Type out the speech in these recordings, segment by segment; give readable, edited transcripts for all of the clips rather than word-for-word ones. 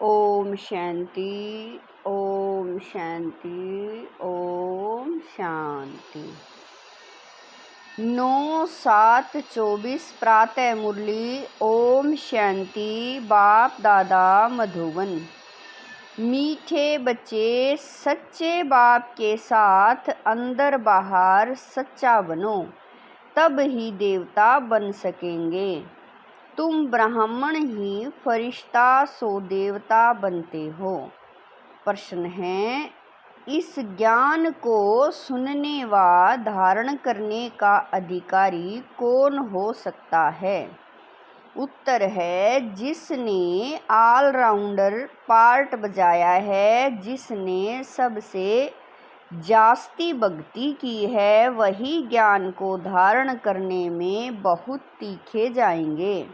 ओम शांति, ओम शांति, ओम शांति। 9/7/24 प्रातः मुरली। ओम शांति। बाप दादा मधुबन। मीठे बच्चे, सच्चे बाप के साथ अंदर बाहर सच्चा बनो, तब ही देवता बन सकेंगे। तुम ब्राह्मण ही फरिश्ता सो देवता बनते हो। प्रश्न है, इस ज्ञान को सुनने व धारण करने का अधिकारी कौन हो सकता है? उत्तर है, जिसने ऑलराउंडर पार्ट बजाया है, जिसने सबसे जास्ती भक्ति की है, वही ज्ञान को धारण करने में बहुत तीखे जाएंगे,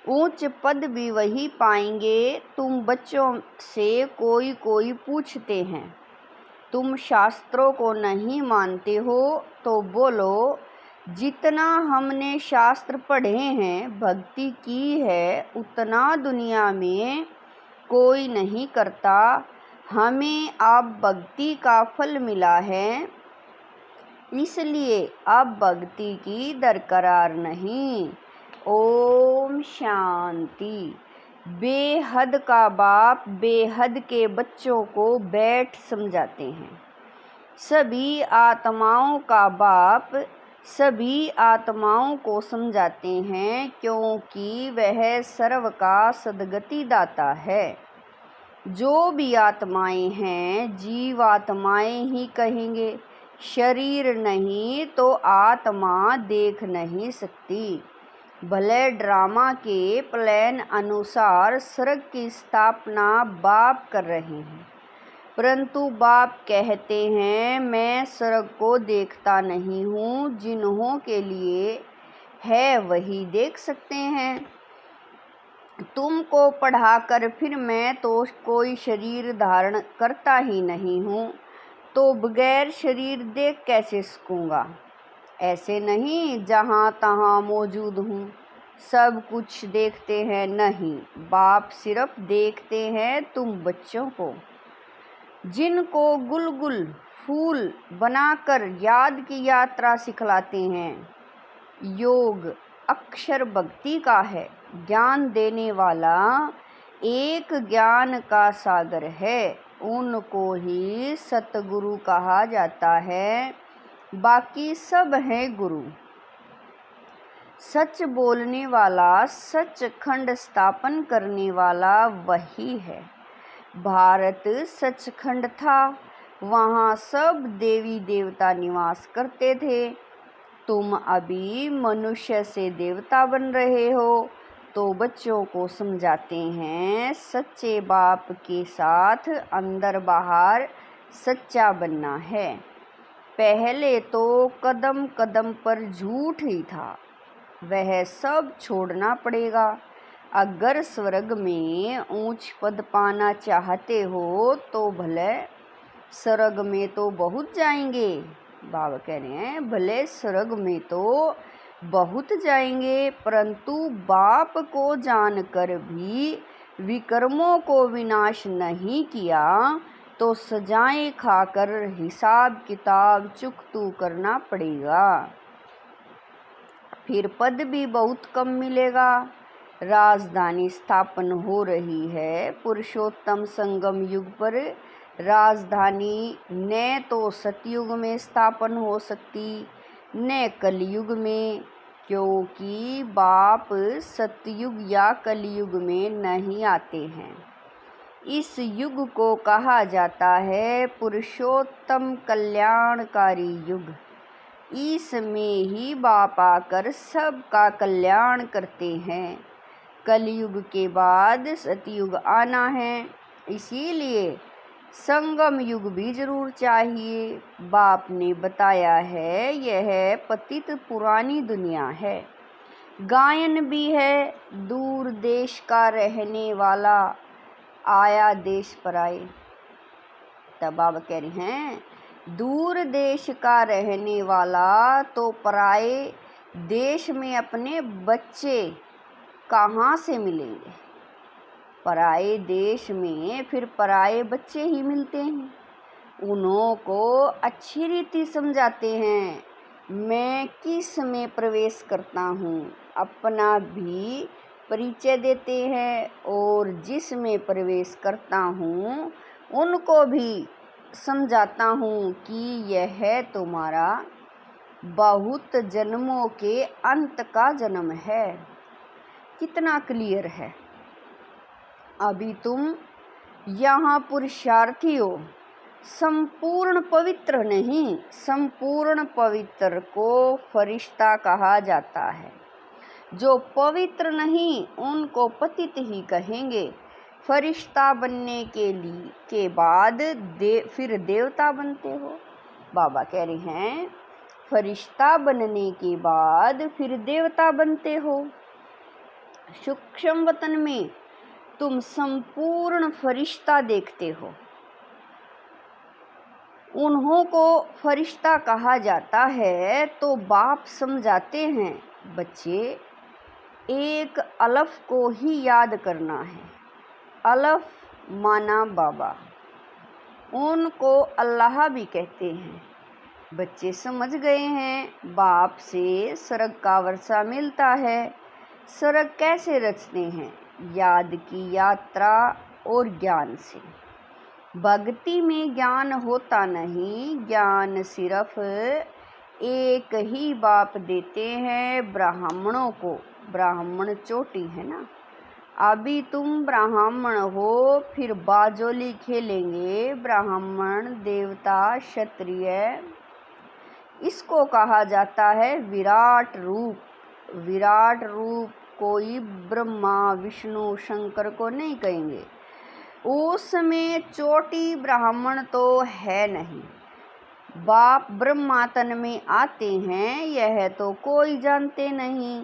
ऊंच पद भी वही पाएंगे। तुम बच्चों से कोई पूछते हैं, तुम शास्त्रों को नहीं मानते हो, तो बोलो, जितना हमने शास्त्र पढ़े हैं, भक्ति की है, उतना दुनिया में कोई नहीं करता। हमें अब भक्ति का फल मिला है, इसलिए अब भक्ति की दरकार नहीं। ओम शांति। बेहद का बाप बेहद के बच्चों को बैठ समझाते हैं। सभी आत्माओं का बाप सभी आत्माओं को समझाते हैं, क्योंकि वह सर्व का सद्गति दाता है। जो भी आत्माएं हैं, जीवात्माएं ही कहेंगे। शरीर नहीं तो आत्मा देख नहीं सकती। भले ड्रामा के प्लान अनुसार स्वर्ग की स्थापना बाप कर रहे हैं, परंतु बाप कहते हैं, मैं स्वर्ग को देखता नहीं हूँ, जिन्हों के लिए है वही देख सकते हैं। तुमको पढ़ाकर फिर मैं तो कोई शरीर धारण करता ही नहीं हूँ, तो बगैर शरीर देख कैसे सकूँगा? ऐसे नहीं जहाँ तहाँ मौजूद हूँ, सब कुछ देखते हैं, नहीं, बाप सिर्फ देखते हैं तुम बच्चों को, जिनको गुलगुल फूल बनाकर याद की यात्रा सिखलाते हैं। योग अक्षर भक्ति का है, ज्ञान देने वाला एक ज्ञान का सागर है, उनको ही सतगुरु कहा जाता है, बाकी सब हैं गुरु। सच बोलने वाला, सचखंड स्थापन करने वाला वही है। भारत सचखंड था, वहाँ सब देवी देवता निवास करते थे। तुम अभी मनुष्य से देवता बन रहे हो, तो बच्चों को समझाते हैं, सच्चे बाप के साथ अंदर बाहर सच्चा बनना है। पहले तो कदम कदम पर झूठ ही था, वह सब छोड़ना पड़ेगा। अगर स्वर्ग में ऊंच पद पाना चाहते हो, तो भले स्वर्ग में तो बहुत जाएंगे। बाबा कह रहे हैं, भले स्वर्ग में तो बहुत जाएंगे, परंतु बाप को जानकर भी विकर्मों को विनाश नहीं किया, तो सजाएं खाकर हिसाब किताब चुकतू करना पड़ेगा। फिर पद भी बहुत कम मिलेगा। राजधानी स्थापन हो रही है पुरुषोत्तम संगम युग पर। राजधानी न तो सतयुग में स्थापन हो सकती, न कलयुग में, क्योंकि बाप सतयुग या कलयुग में नहीं आते हैं। इस युग को कहा जाता है पुरुषोत्तम कल्याणकारी युग। इसमें ही बाप आकर सबका कल्याण करते हैं। कलयुग के बाद सतयुग आना है, इसीलिए संगम युग भी जरूर चाहिए। बाप ने बताया है, यह पतित पुरानी दुनिया है। गायन भी है, दूर देश का रहने वाला आया देश पर आए। तब बाबा कह रहे हैं, दूर देश का रहने वाला तो पराए देश में अपने बच्चे कहाँ से मिलेंगे? पराए देश में फिर पराए बच्चे ही मिलते हैं। उन्हों को अच्छी रीति समझाते हैं, मैं किस में प्रवेश करता हूँ, अपना भी परिचय देते हैं और जिसमें प्रवेश करता हूँ उनको भी समझाता हूँ कि यह तुम्हारा बहुत जन्मों के अंत का जन्म है। कितना क्लियर है। अभी तुम यहाँ पुरुषार्थी हो, संपूर्ण पवित्र नहीं, संपूर्ण पवित्र को फरिश्ता कहा जाता है। जो पवित्र नहीं उनको पतित ही कहेंगे। फरिश्ता बनने के बाद फिर देवता बनते हो। बाबा कह रहे हैं फरिश्ता बनने के बाद फिर देवता बनते हो। सूक्ष्म वतन में तुम संपूर्ण फरिश्ता देखते हो। उन्हों को फरिश्ता कहा जाता है तो बाप समझाते हैं, बच्चे एक अलफ को ही याद करना है। अलफ माना बाबा, उनको अल्लाह भी कहते हैं। बच्चे समझ गए हैं, बाप से स्वर्ग का वर्षा मिलता है। स्वर्ग कैसे रचते हैं? याद की यात्रा और ज्ञान से। भक्ति में ज्ञान होता नहीं, ज्ञान सिर्फ एक ही बाप देते हैं ब्राह्मणों को। ब्राह्मण चोटी है ना। अभी तुम ब्राह्मण हो, फिर बाजोली खेलेंगे। ब्राह्मण, देवता, क्षत्रिय, इसको कहा जाता है विराट रूप। विराट रूप कोई ब्रह्मा, विष्णु, शंकर को नहीं कहेंगे। उसमें चोटी ब्राह्मण तो है नहीं। बाप ब्रह्मा तन में आते हैं, यह तो कोई जानते नहीं।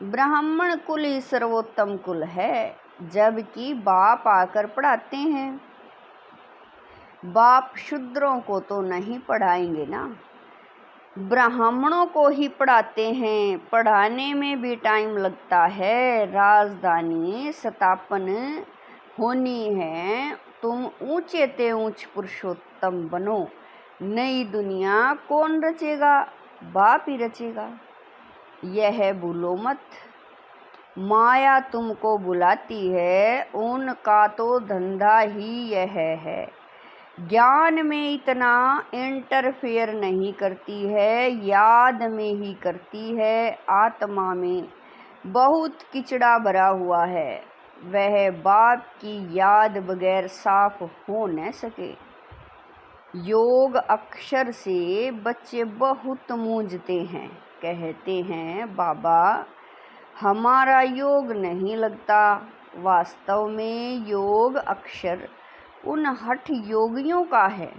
ब्राह्मण कुल ही सर्वोत्तम कुल है, जबकि बाप आकर पढ़ाते हैं। बाप शूद्रों को तो नहीं पढ़ाएंगे ना, ब्राह्मणों को ही पढ़ाते हैं। पढ़ाने में भी टाइम लगता है। राजधानी स्थापन होनी है। तुम ऊंचे ते ऊंच पुरुषोत्तम बनो। नई दुनिया कौन रचेगा? बाप ही रचेगा। यह भूलो मत। माया तुमको बुलाती है, उनका तो धंधा ही यह है। ज्ञान में इतना इंटरफेयर नहीं करती है, याद में ही करती है। आत्मा में बहुत किचड़ा भरा हुआ है, वह बाप की याद बगैर साफ हो न सके। योग अक्षर से बच्चे बहुत मूंझते हैं, कहते हैं बाबा हमारा योग नहीं लगता। वास्तव में योग अक्षर उन हठ योगियों का है।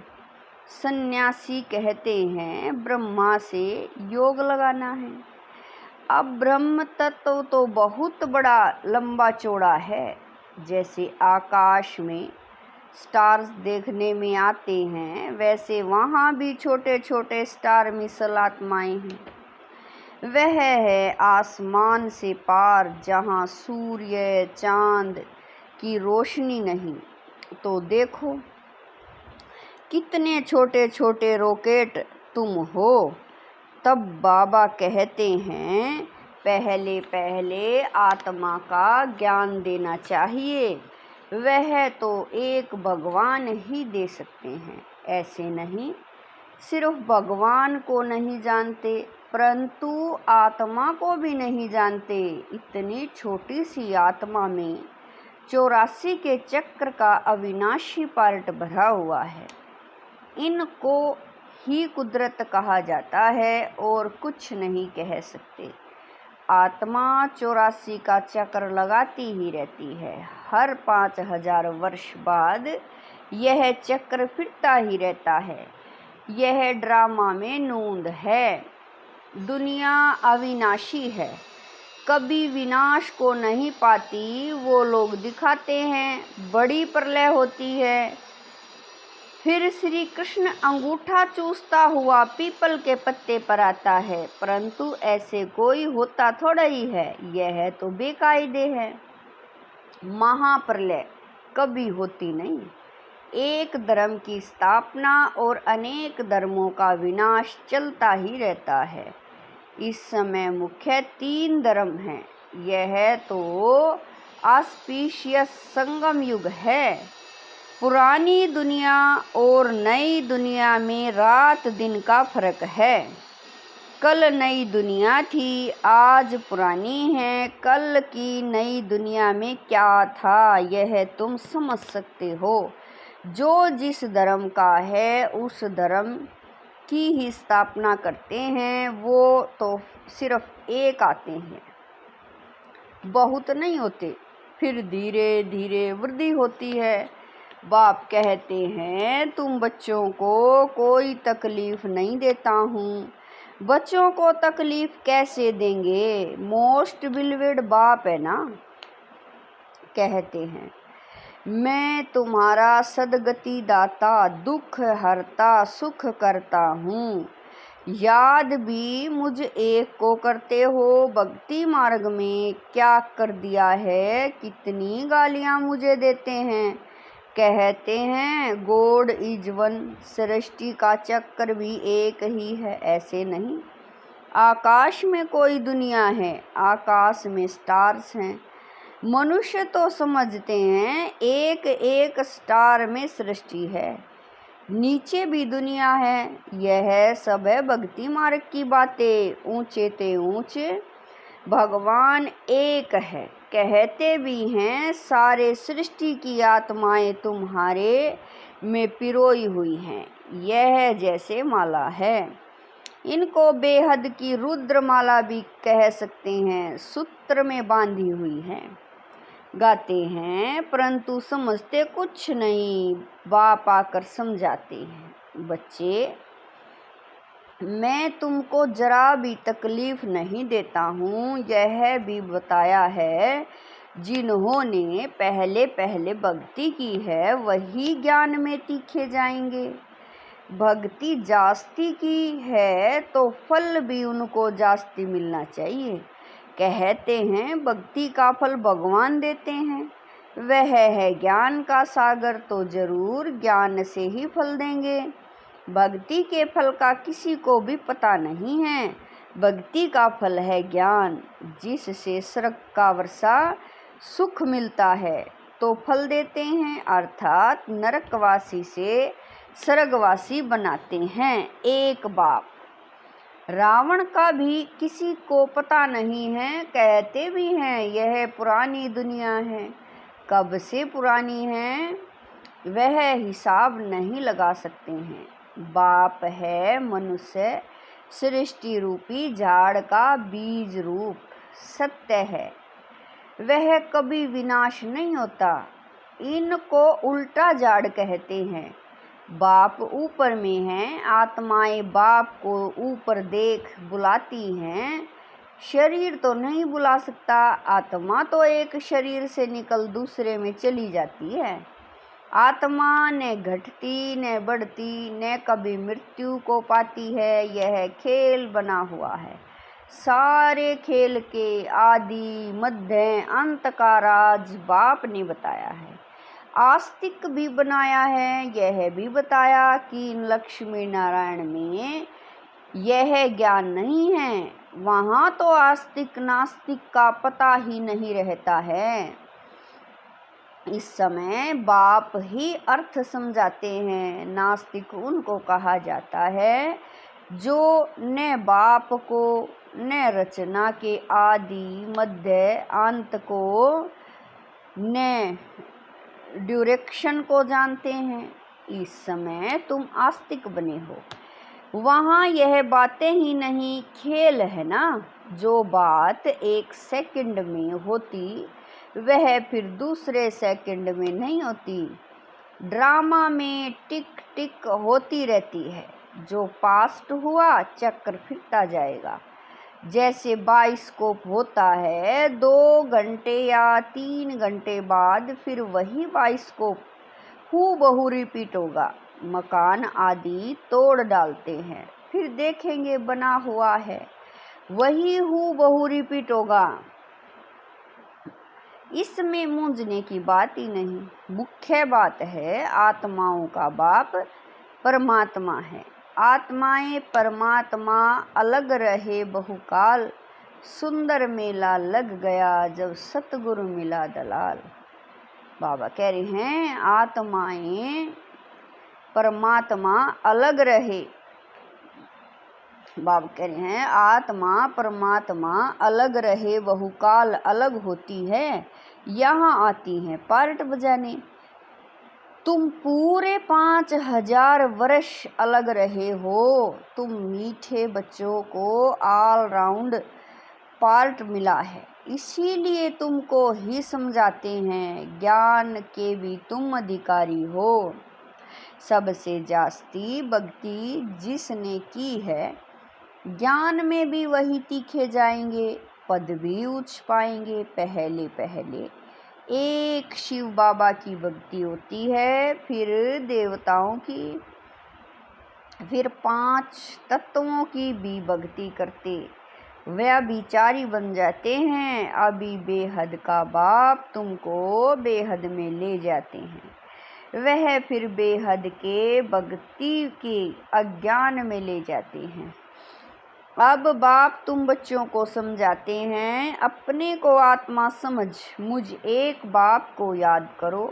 सन्यासी कहते हैं ब्रह्मा से योग लगाना है। अब ब्रह्म तत्व तो बहुत बड़ा लंबा चौड़ा है। जैसे आकाश में स्टार्स देखने में आते हैं, वैसे वहाँ भी छोटे छोटे स्टार मिसल आत्माएं हैं। वह है आसमान से पार, जहाँ सूर्य चांद की रोशनी नहीं। तो देखो कितने छोटे छोटे रॉकेट तुम हो। तब बाबा कहते हैं पहले पहले आत्मा का ज्ञान देना चाहिए। वह तो एक भगवान ही दे सकते हैं। ऐसे नहीं सिर्फ भगवान को नहीं जानते, परंतु आत्मा को भी नहीं जानते। इतनी छोटी सी आत्मा में 84 के चक्र का अविनाशी पार्ट भरा हुआ है। इनको ही कुदरत कहा जाता है और कुछ नहीं कह सकते। आत्मा 84 का चक्र लगाती ही रहती है। हर 5000 वर्ष बाद यह चक्र फिरता ही रहता है। यह ड्रामा में नूंद है। दुनिया अविनाशी है, कभी विनाश को नहीं पाती। वो लोग दिखाते हैं बड़ी प्रलय होती है, फिर श्री कृष्ण अंगूठा चूसता हुआ पीपल के पत्ते पर आता है, परंतु ऐसे कोई होता थोड़ा ही है। यह तो बेकायदे है। महाप्रलय कभी होती नहीं। एक धर्म की स्थापना और अनेक धर्मों का विनाश चलता ही रहता है। इस समय मुख्य 3 धर्म हैं। यह तो ऑस्पिशियस संगम युग है। पुरानी दुनिया और नई दुनिया में रात दिन का फर्क है। कल नई दुनिया थी, आज पुरानी है। कल की नई दुनिया में क्या था, यह तुम समझ सकते हो। जो जिस धर्म का है उस धर्म की ही स्थापना करते हैं। वो तो सिर्फ एक आते हैं, बहुत नहीं होते। फिर धीरे धीरे वृद्धि होती है। बाप कहते हैं, तुम बच्चों को कोई तकलीफ नहीं देता हूँ। बच्चों को तकलीफ कैसे देंगे? मोस्ट बिलीवेड बाप है ना। कहते हैं, मैं तुम्हारा सदगति दाता, दुख हरता, सुख करता हूँ। याद भी मुझ एक को करते हो। भक्ति मार्ग में क्या कर दिया है, कितनी गालियाँ मुझे देते हैं। कहते हैं गॉड इज वन, सृष्टि का चक्कर भी एक ही है। ऐसे नहीं, आकाश में कोई दुनिया है, आकाश में स्टार्स हैं। मनुष्य तो समझते हैं एक एक स्टार में सृष्टि है, नीचे भी दुनिया है। यह सब है भक्ति मार्ग की बातें। ऊंचे ते ऊंचे भगवान एक है। कहते भी हैं सारे सृष्टि की आत्माएं तुम्हारे में पिरोई हुई हैं। यह जैसे माला है, इनको बेहद की रुद्र माला भी कह सकते हैं, सूत्र में बांधी हुई है। गाते हैं परंतु समझते कुछ नहीं। बाप आकर समझाते हैं, बच्चे मैं तुमको जरा भी तकलीफ नहीं देता हूँ। यह भी बताया है जिन्होंने पहले पहले भक्ति की है वही ज्ञान में तीखे जाएंगे। भक्ति जास्ती की है तो फल भी उनको जास्ती मिलना चाहिए। कहते हैं भक्ति का फल भगवान देते हैं। वह है ज्ञान का सागर, तो जरूर ज्ञान से ही फल देंगे। भक्ति के फल का किसी को भी पता नहीं है। भक्ति का फल है ज्ञान, जिससे स्वर्ग का वर्षा सुख मिलता है तो फल देते हैं, अर्थात नरकवासी से स्वर्गवासी बनाते हैं। एक बाप। रावण का भी किसी को पता नहीं है। कहते भी हैं यह पुरानी दुनिया है। कब से पुरानी है वह हिसाब नहीं लगा सकते हैं। बाप है मनुष्य सृष्टि रूपी झाड़ का बीज रूप, सत्य है। वह कभी विनाश नहीं होता। इनको उल्टा झाड़ कहते हैं। बाप ऊपर में है, आत्माएं बाप को ऊपर देख बुलाती हैं। शरीर तो नहीं बुला सकता। आत्मा तो एक शरीर से निकल दूसरे में चली जाती है। आत्मा न घटती न बढ़ती, न कभी मृत्यु को पाती है। यह खेल बना हुआ है। सारे खेल के आदि मध्य अंत का राज बाप ने बताया है। आस्तिक भी बनाया है। यह भी बताया कि इन लक्ष्मी नारायण में यह ज्ञान नहीं है। वहाँ तो आस्तिक नास्तिक का पता ही नहीं रहता है। इस समय बाप ही अर्थ समझाते हैं। नास्तिक उनको कहा जाता है जो न बाप को न रचना के आदि मध्य अंत को न ड्यूरेक्शन को जानते हैं। इस समय तुम आस्तिक बने हो। वहाँ यह बातें ही नहीं, खेल है ना। जो बात एक सेकंड में होती वह फिर दूसरे सेकंड में नहीं होती। ड्रामा में टिक टिक होती रहती है। जो पास्ट हुआ चक्र फिरता जाएगा। जैसे बाइस्कोप होता है, 2 घंटे या 3 घंटे बाद फिर वही बाइस्कोप हूबहू रिपीट होगा। मकान आदि तोड़ डालते हैं, फिर देखेंगे बना हुआ है, वही हूबहू रिपीट होगा। इसमें मूंझने की बात ही नहीं। मुख्य बात है आत्माओं का बाप परमात्मा है। आत्माएं परमात्मा अलग रहे बहुकाल, सुंदर मेला लग गया जब सतगुरु मिला दलाल। बाबा कह रहे हैं आत्माएं परमात्मा अलग रहे। बाबा कह रहे हैं आत्मा परमात्मा अलग रहे बहुकाल अलग होती है, यहाँ आती है पार्ट बजाने। तुम पूरे 5000 वर्ष अलग रहे हो। तुम मीठे बच्चों को ऑल राउंड पार्ट मिला है, इसीलिए तुमको ही समझाते हैं ज्ञान के भी तुम अधिकारी हो। सबसे जास्ती भक्ति जिसने की है, ज्ञान में भी वही तीखे जाएंगे, पद भी उच्च पाएंगे। पहले पहले एक शिव बाबा की भक्ति होती है, फिर देवताओं की, फिर 5 तत्वों की भी भक्ति करते वह विचारी बन जाते हैं। अभी बेहद का बाप तुमको बेहद में ले जाते हैं, वह फिर बेहद के भक्ति के अज्ञान में ले जाते हैं। अब बाप तुम बच्चों को समझाते हैं अपने को आत्मा समझ, मुझ एक बाप को याद करो।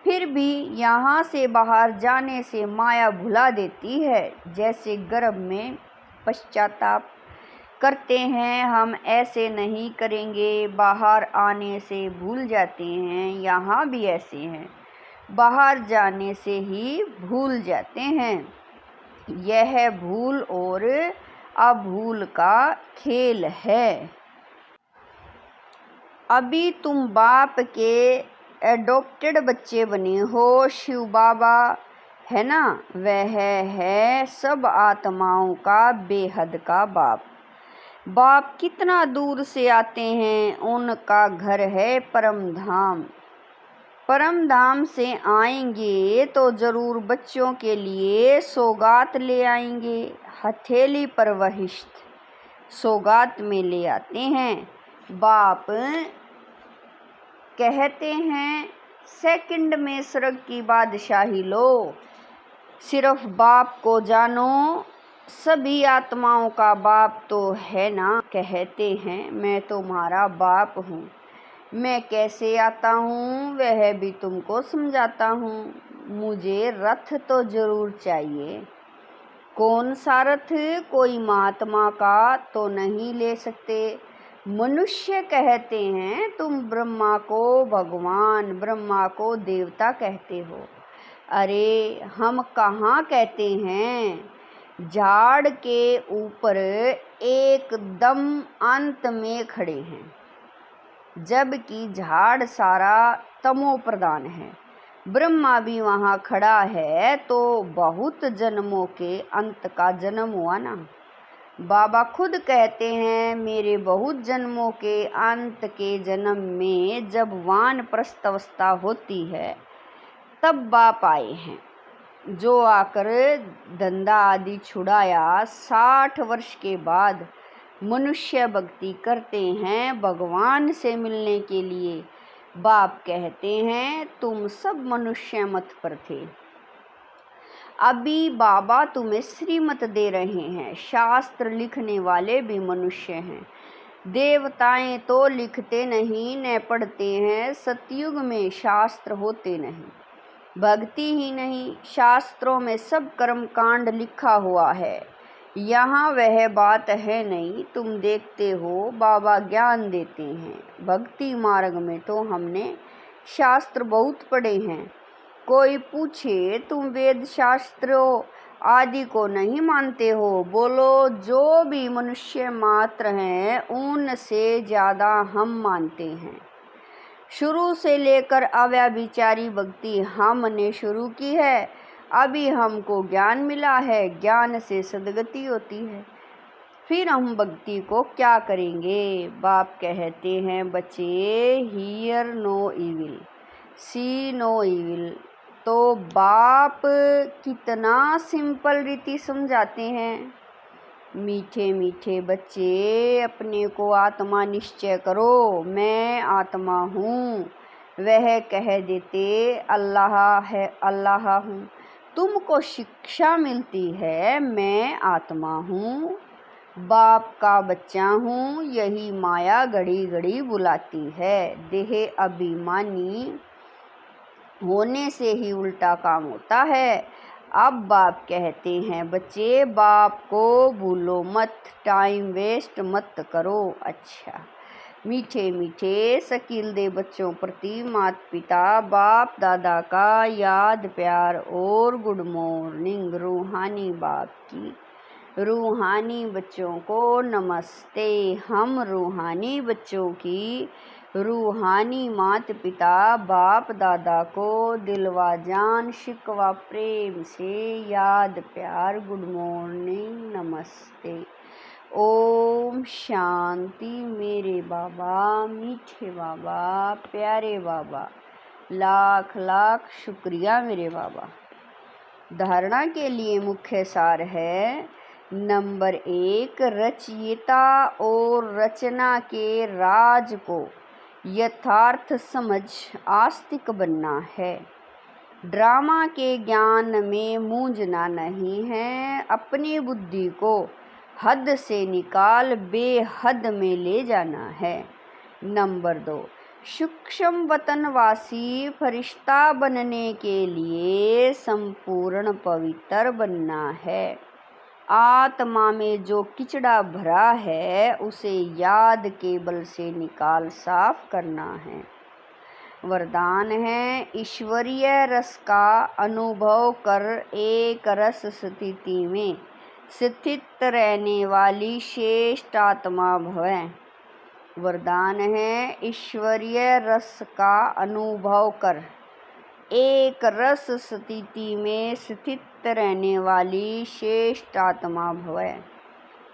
फिर भी यहाँ से बाहर जाने से माया भुला देती है। जैसे गर्भ में पश्चाताप करते हैं, हम ऐसे नहीं करेंगे। बाहर आने से भूल जाते हैं, यहाँ भी ऐसे हैं, बाहर जाने से ही भूल जाते हैं। यह भूल और अभूल का खेल है। अभी तुम बाप के एडॉप्टेड बच्चे बने हो। शिव बाबा है ना, वह है सब आत्माओं का बेहद का बाप। बाप कितना दूर से आते हैं, उनका घर है परम धाम। परम धाम से आएंगे तो जरूर बच्चों के लिए सौगात ले आएंगे। हथेली पर वहिष्ठ सौगात में ले आते हैं। बाप कहते हैं सेकंड में स्वर्ग की बादशाही लो, सिर्फ बाप को जानो। सभी आत्माओं का बाप तो है ना। कहते हैं मैं तुम्हारा बाप हूँ, मैं कैसे आता हूँ वह भी तुमको समझाता हूँ। मुझे रथ तो जरूर चाहिए। कौन सा रथ? कोई महात्मा का तो नहीं ले सकते। मनुष्य कहते हैं तुम ब्रह्मा को भगवान, ब्रह्मा को देवता कहते हो। अरे हम कहाँ कहते हैं, झाड़ के ऊपर एकदम अंत में खड़े हैं, जबकि झाड़ सारा तमो प्रधान है। ब्रह्मा भी वहाँ खड़ा है तो बहुत जन्मों के अंत का जन्म हुआ ना। बाबा खुद कहते हैं मेरे बहुत जन्मों के अंत के जन्म में जब वानप्रस्थ अवस्था होती है तब बाप आए हैं, जो आकर धंधा आदि छुड़ाया। 60 वर्ष के बाद मनुष्य भक्ति करते हैं भगवान से मिलने के लिए। बाप कहते हैं तुम सब मनुष्य मत पर थे, अभी बाबा तुम्हें श्रीमत दे रहे हैं। शास्त्र लिखने वाले भी मनुष्य हैं। देवताएं तो लिखते नहीं न पढ़ते हैं। सतयुग में शास्त्र होते नहीं, भक्ति ही नहीं, शास्त्रों में सब कर्म कांड लिखा हुआ है। यहाँ वह बात है नहीं। तुम देखते हो बाबा ज्ञान देते हैं। भक्ति मार्ग में तो हमने शास्त्र बहुत पढ़े हैं। कोई पूछे तुम वेद शास्त्रों आदि को नहीं मानते हो? बोलो जो भी मनुष्य मात्र हैं उनसे ज़्यादा हम मानते हैं। शुरू से लेकर अव्यभिचारी भक्ति हमने शुरू की है। अभी हमको ज्ञान मिला है, ज्ञान से सद्गति होती है। फिर हम भक्ति को क्या करेंगे? बाप कहते हैं बच्चे hear no evil, see no evil. तो बाप कितना सिंपल रीति समझाते हैं। मीठे मीठे बच्चे अपने को आत्मा निश्चय करो, मैं आत्मा हूँ। वह कह देते अल्लाह है, अल्लाह हूँ। तुमको शिक्षा मिलती है, मैं आत्मा हूँ, बाप का बच्चा हूँ। यही माया घड़ी घड़ी बुलाती है। देह अभिमानी होने से ही उल्टा काम होता है। अब बाप कहते हैं बच्चे, बाप को भूलो मत, टाइम वेस्ट मत करो। अच्छा, मीठे मीठे शकील बच्चों प्रति माता पिता बाप दादा का याद प्यार और गुड मॉर्निंग। रूहानी बाप की रूहानी बच्चों को नमस्ते। हम रूहानी बच्चों की रूहानी माता पिता बाप दादा को दिलवा जान शिकवा प्रेम से याद प्यार गुड मॉर्निंग नमस्ते। ओम शांति। मेरे बाबा, मीठे बाबा, प्यारे बाबा, लाख लाख शुक्रिया मेरे बाबा। धारणा के लिए मुख्य सार है, नंबर 1, रचयिता और रचना के राज को यथार्थ समझ आस्तिक बनना है। ड्रामा के ज्ञान में मूंझना नहीं है, अपनी बुद्धि को हद से निकाल बेहद में ले जाना है। नंबर 2, सूक्ष्म वतनवासी फरिश्ता बनने के लिए संपूर्ण पवित्र बनना है। आत्मा में जो किचड़ा भरा है उसे याद के बल से निकाल साफ करना है। वरदान है, ईश्वरीय रस का अनुभव कर एक रस स्थिति में स्थित रहने वाली श्रेष्ठ आत्मा भवें। वरदान है, ईश्वरीय रस का अनुभव कर एक रस स्थिति में स्थित रहने वाली श्रेष्ठ आत्मा भवें।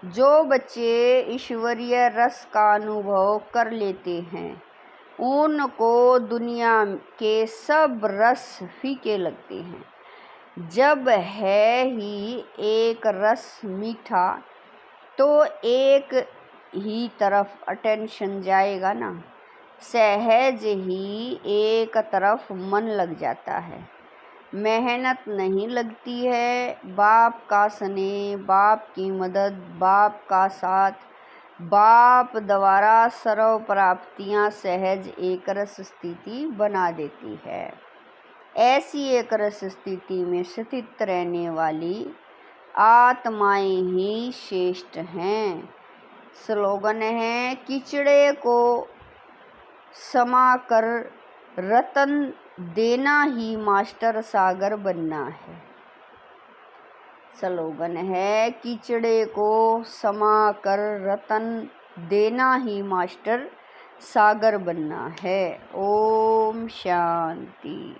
जो बच्चे ईश्वरीय रस का अनुभव कर लेते हैं उनको दुनिया के सब रस फीके लगते हैं। जब है ही एक रस मीठा तो एक ही तरफ अटेंशन जाएगा ना, सहज ही एक तरफ मन लग जाता है, मेहनत नहीं लगती है। बाप का स्नेह, बाप की मदद, बाप का साथ, बाप द्वारा सर्व प्राप्तियां सहज एक रस स्थिति बना देती है। ऐसी एक रस स्थिति में स्थित रहने वाली आत्माएं ही श्रेष्ठ हैं। स्लोगन है, किचड़े को समा कर रतन देना ही मास्टर सागर बनना है। स्लोगन है, कीचड़े को समा कर रतन देना ही मास्टर सागर बनना है। ओम शांति।